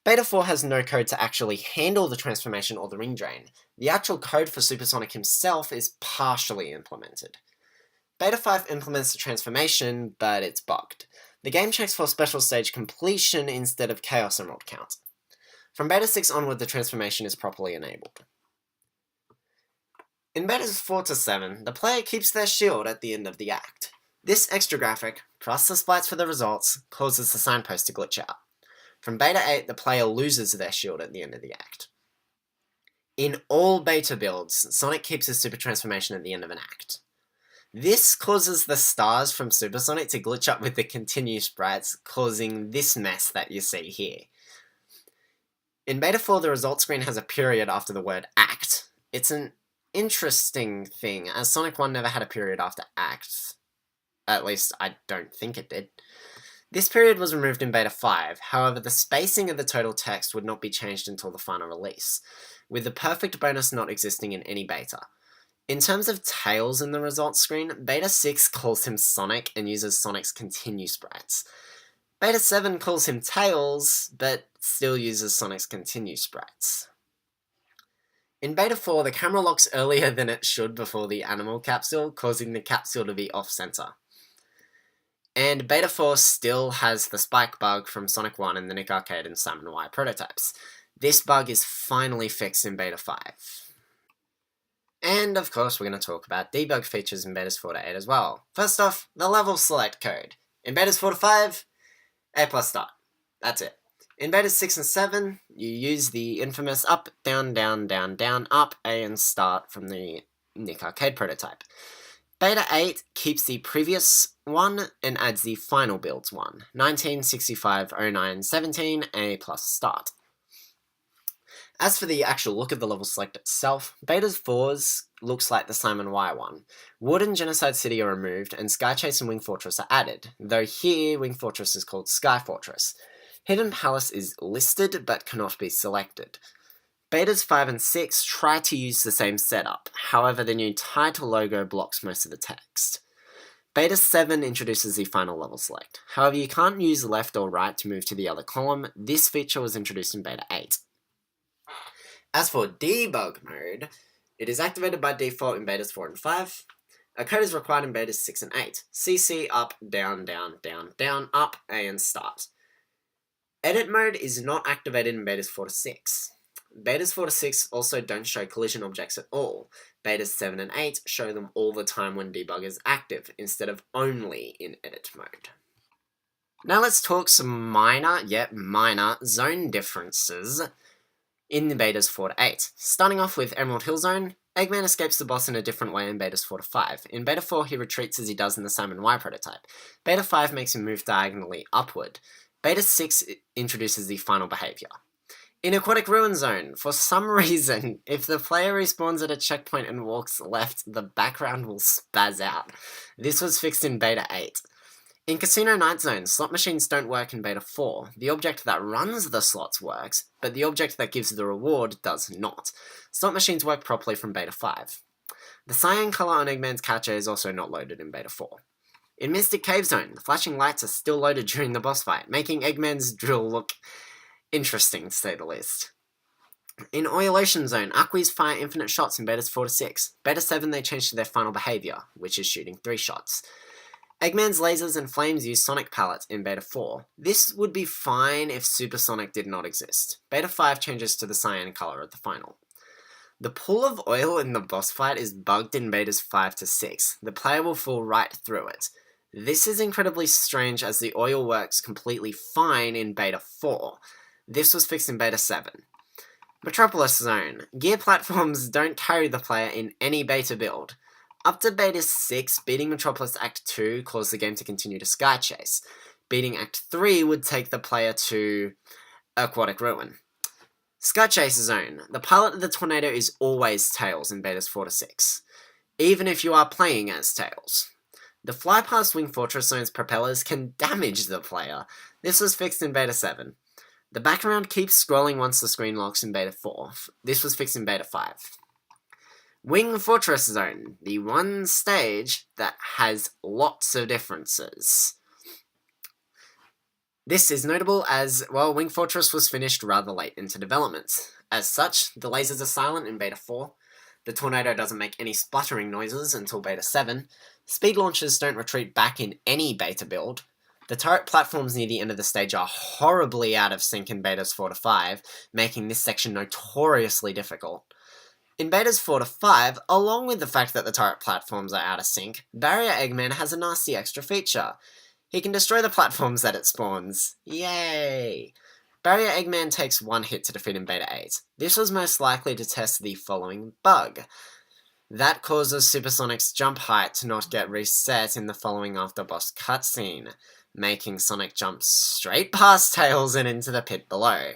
Beta 4 has no code to actually handle the transformation or the ring drain. The actual code for Supersonic himself is partially implemented. Beta 5 implements the transformation, but it's bugged. The game checks for special stage completion instead of Chaos Emerald count. From Beta 6 onward, the transformation is properly enabled. In Betas 4 to 7, the player keeps their shield at the end of the act. This extra graphic, plus the splites for the results, causes the signpost to glitch out. From Beta 8, the player loses their shield at the end of the act. In all beta builds, Sonic keeps his super transformation at the end of an act. This causes the stars from Supersonic to glitch up with the continue sprites, causing this mess that you see here. In Beta 4, the result screen has a period after the word act. It's an interesting thing, as Sonic 1 never had a period after act. At least, I don't think it did. This period was removed in Beta 5, however the spacing of the total text would not be changed until the final release, with the perfect bonus not existing in any beta. In terms of Tails in the results screen, Beta 6 calls him Sonic and uses Sonic's continue sprites. Beta 7 calls him Tails, but still uses Sonic's continue sprites. In Beta 4, the camera locks earlier than it should before the animal capsule, causing the capsule to be off-center. And Beta 4 still has the spike bug from Sonic 1 and the Nick Arcade and Simon Wai prototypes. This bug is finally fixed in Beta 5. And of course, we're going to talk about debug features in Betas 4 to 8 as well. First off, the level select code. In Betas 4 to 5, A plus start. That's it. In Betas 6 and 7, you use the infamous up, down, down, down, down, up, A and start from the Nick Arcade prototype. Beta 8 keeps the previous one and adds the final builds one. 19, 65, 09, 17, A plus start. As for the actual look of the level select itself, Beta's 4's looks like the Simon Wai one. Wood and Genocide City are removed, and Sky Chase and Wing Fortress are added, though here Wing Fortress is called Sky Fortress. Hidden Palace is listed, but cannot be selected. Betas 5 and 6 try to use the same setup, however the new title logo blocks most of the text. Beta 7 introduces the final level select. However, you can't use left or right to move to the other column. This feature was introduced in Beta 8. As for debug mode, it is activated by default in Betas 4 and 5. A code is required in Betas 6 and 8. CC, up, down, down, down, down, up, A and start. Edit mode is not activated in Betas 4 to 6. Betas 4 to 6 also don't show collision objects at all. Betas 7 and 8 show them all the time when debug is active, instead of only in edit mode. Now let's talk some minor, yet minor, zone differences in the Betas 4 to 8. Starting off with Emerald Hill Zone, Eggman escapes the boss in a different way in Betas 4 to 5. In Beta 4, he retreats as he does in the Simon Wai prototype. Beta 5 makes him move diagonally upward. Beta 6 introduces the final behavior. In Aquatic Ruin Zone, for some reason, if the player respawns at a checkpoint and walks left, the background will spaz out. This was fixed in Beta 8. In Casino Night Zone, slot machines don't work in Beta 4. The object that runs the slots works, but the object that gives the reward does not. Slot machines work properly from Beta 5. The cyan color on Eggman's catcher is also not loaded in Beta 4. In Mystic Cave Zone, the flashing lights are still loaded during the boss fight, making Eggman's drill look interesting, to say the least. In Oil Ocean Zone, Aquis fire infinite shots in Betas 4 to 6. Beta 7 they changed to their final behavior, which is shooting 3 shots. Eggman's lasers and flames use Sonic pallets in Beta 4. This would be fine if Supersonic did not exist. Beta 5 changes to the cyan color at the final. The pool of oil in the boss fight is bugged in Betas 5 to 6. The player will fall right through it. This is incredibly strange as the oil works completely fine in Beta 4. This was fixed in Beta 7. Metropolis Zone. Gear platforms don't carry the player in any beta build. Up to Beta 6, beating Metropolis Act 2 caused the game to continue to Sky Chase. Beating Act 3 would take the player to Aquatic Ruin. Sky Chase Zone. The pilot of the tornado is always Tails in Betas 4 to 6, even if you are playing as Tails. The fly past Wing Fortress Zone's propellers can damage the player. This was fixed in Beta 7. The background keeps scrolling once the screen locks in Beta 4. This was fixed in Beta 5. Wing Fortress Zone, the one stage that has lots of differences. This is notable as, well, Wing Fortress was finished rather late into development. As such, the lasers are silent in Beta 4. The tornado doesn't make any sputtering noises until Beta 7. Speed launchers don't retreat back in any beta build. The turret platforms near the end of the stage are horribly out of sync in Betas 4 to 5, making this section notoriously difficult. In Betas 4 to 5, along with the fact that the turret platforms are out of sync, Barrier Eggman has a nasty extra feature. He can destroy the platforms that it spawns. Yay! Barrier Eggman takes 1 hit to defeat in Beta 8. This was most likely to test the following bug. That causes Supersonic's jump height to not get reset in the following after boss cutscene, making Sonic jump straight past Tails and into the pit below.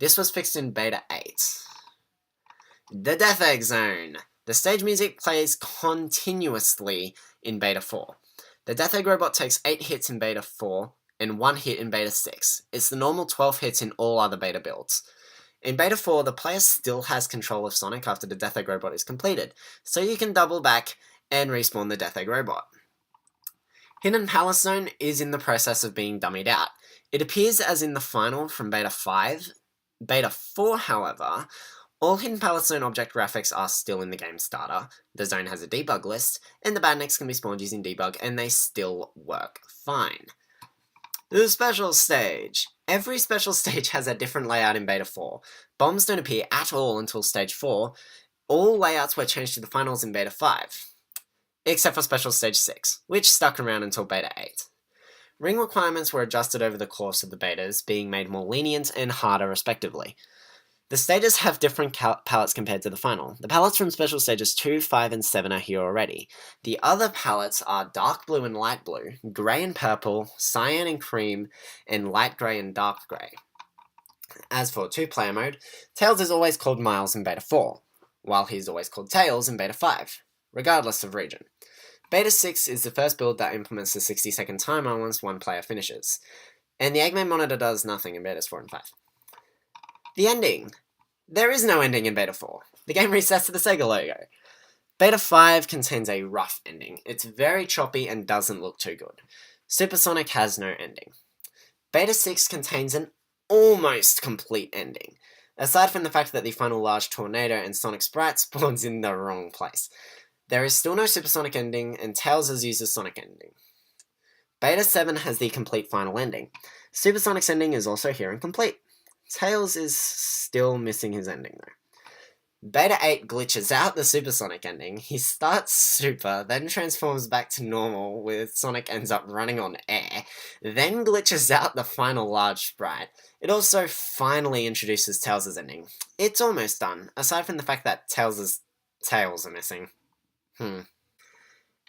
This was fixed in Beta 8. The Death Egg Zone. The stage music plays continuously in Beta 4. The Death Egg robot takes 8 hits in Beta 4, and 1 hit in Beta 6. It's the normal 12 hits in all other Beta builds. In Beta 4, the player still has control of Sonic after the Death Egg Robot is completed, so you can double back and respawn the Death Egg Robot. Hidden Palace Zone is in the process of being dummied out. It appears as in the final from Beta 5. Beta 4, however, all Hidden Palace Zone object graphics are still in the game starter, the zone has a debug list, and the badniks can be spawned using debug, and they still work fine. The special stage. Every special stage has a different layout in Beta 4. Bombs don't appear at all until Stage 4. All layouts were changed to the finals in Beta 5. Except for Special Stage 6, which stuck around until Beta 8. Ring requirements were adjusted over the course of the betas, being made more lenient and harder respectively. The stages have different palettes compared to the final. The palettes from Special Stages 2, 5, and 7 are here already. The other palettes are Dark Blue and Light Blue, Grey and Purple, Cyan and Cream, and Light Grey and Dark Grey. As for 2-player mode, Tails is always called Miles in Beta 4, while he's always called Tails in Beta 5, regardless of region. Beta 6 is the first build that implements the 60-second timer once one player finishes, and the Eggman monitor does nothing in Betas 4 and 5. The ending. There is no ending in Beta 4. The game resets to the Sega logo. Beta 5 contains a rough ending. It's very choppy and doesn't look too good. Supersonic has no ending. Beta 6 contains an almost complete ending, aside from the fact that the final large tornado and Sonic Sprite spawns in the wrong place. There is still no Supersonic ending, and Tails' uses Sonic ending. Beta 7 has the complete final ending. Supersonic's ending is also here and complete. Tails is still missing his ending though. Beta 8 glitches out the Supersonic ending. He starts super, then transforms back to normal with Sonic ends up running on air, then glitches out the final large sprite. It also finally introduces Tails' ending. It's almost done, aside from the fact that Tails' tails are missing. And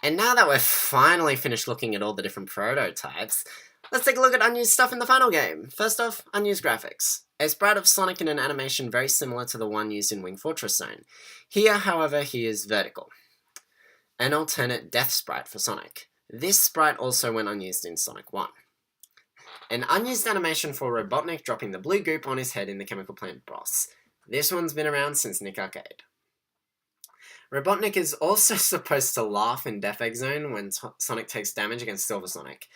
now that we're finally finished looking at all the different prototypes, let's take a look at unused stuff in the final game. First off, unused graphics. A sprite of Sonic in an animation very similar to the one used in Wing Fortress Zone. Here, however, he is vertical. An alternate death sprite for Sonic. This sprite also went unused in Sonic 1. An unused animation for Robotnik dropping the blue goop on his head in the Chemical Plant boss. This one's been around since Nick Arcade. Robotnik is also supposed to laugh in Death Egg Zone when Sonic takes damage against Silver Sonic.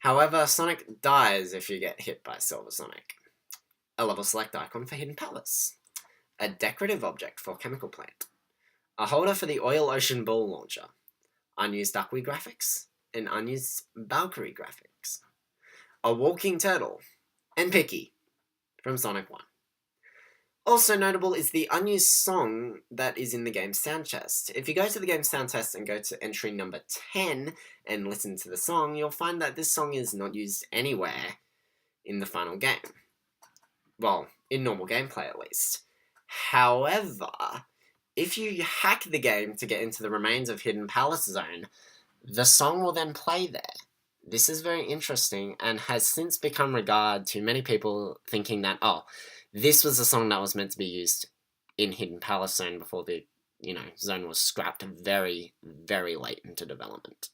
However, Sonic dies if you get hit by Silver Sonic. A level select icon for Hidden Palace. A decorative object for Chemical Plant. A holder for the Oil Ocean Ball Launcher. Unused Duckweed graphics. And unused Valkyrie graphics. A walking turtle. And Picky from Sonic 1. Also notable is the unused song that is in the game's sound chest. If you go to the game's sound test and go to entry number 10 and listen to the song, you'll find that this song is not used anywhere in the final game. Well, in normal gameplay at least. However, if you hack the game to get into the remains of Hidden Palace Zone, the song will then play there. This is very interesting and has since become regarded to many people thinking that, oh, this was a song that was meant to be used in Hidden Palace Zone before the, zone was scrapped very, very late into development.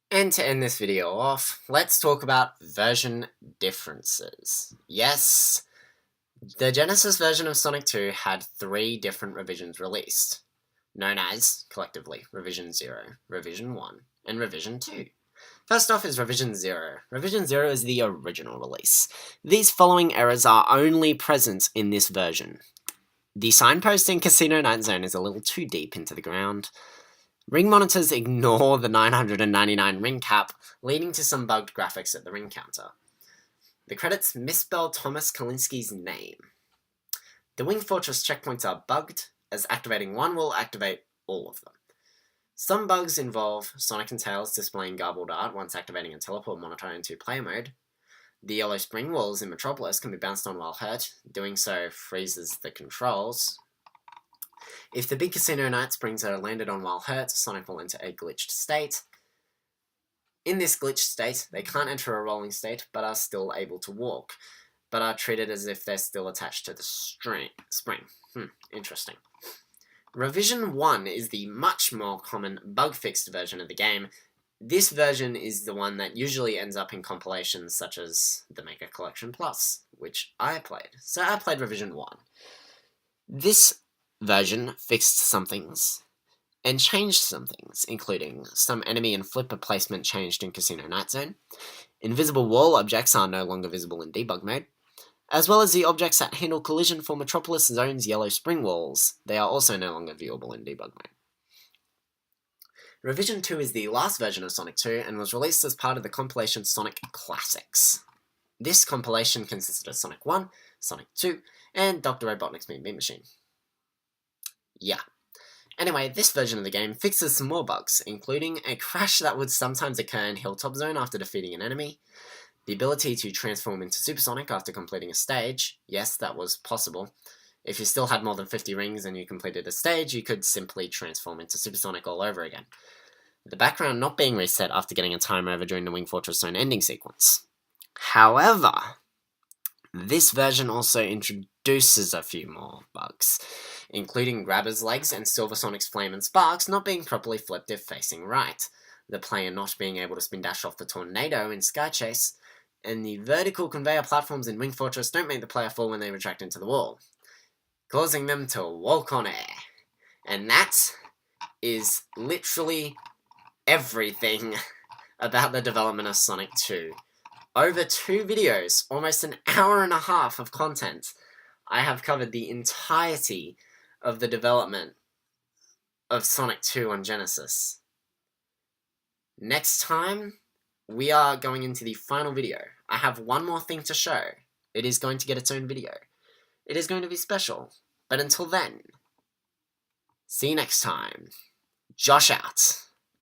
And to end this video off, let's talk about version differences. Yes, the Genesis version of Sonic 2 had 3 different revisions released, known as, collectively, Revision 0, Revision 1, and Revision 2. First off is Revision 0. Revision 0 is the original release. These following errors are only present in this version. The signpost in Casino Night Zone is a little too deep into the ground. Ring monitors ignore the 999 ring cap, leading to some bugged graphics at the ring counter. The credits misspell Thomas Kalinski's name. The Wing Fortress checkpoints are bugged, as activating one will activate all of them. Some bugs involve Sonic and Tails displaying garbled art once activating a teleport monitor in 2-player mode. The yellow spring walls in Metropolis can be bounced on while hurt. Doing so freezes the controls. If the big Casino Night springs are landed on while hurt, Sonic will enter a glitched state. In this glitched state, they can't enter a rolling state, but are still able to walk, but are treated as if they're still attached to the spring. Interesting. Revision 1 is the much more common bug-fixed version of the game, This version is the one that usually ends up in compilations such as the Mega Collection Plus, which I played. So I played Revision 1. This version fixed some things, and changed some things, including some enemy and flipper placement changed in Casino Night Zone. Invisible wall objects are no longer visible in debug mode, as well as the objects that handle collision for Metropolis Zone's yellow spring walls. They are also no longer viewable in debug mode. Revision 2 is the last version of Sonic 2 and was released as part of the compilation Sonic Classics. This compilation consisted of Sonic 1, Sonic 2, and Dr. Robotnik's Mean Bean Machine. Yeah. Anyway, this version of the game fixes some more bugs, including a crash that would sometimes occur in Hilltop Zone after defeating an enemy, the ability to transform into Supersonic after completing a stage. Yes, that was possible. If you still had more than 50 rings and you completed a stage, you could simply transform into Supersonic all over again. The background not being reset after getting a time over during the Wing Fortress Zone ending sequence. However, this version also introduces a few more bugs, including Grabber's legs and Silver Sonic's flame and sparks not being properly flipped if facing right, the player not being able to spin dash off the tornado in Sky Chase, and the vertical conveyor platforms in Wing Fortress don't make the player fall when they retract into the wall, causing them to walk on air. And that is literally everything about the development of Sonic 2. Over 2 videos, almost an hour and a half of content, I have covered the entirety of the development of Sonic 2 on Genesis. Next time, we are going into the final video. I have one more thing to show. It is going to get its own video. It is going to be special. But until then, see you next time. Josh out.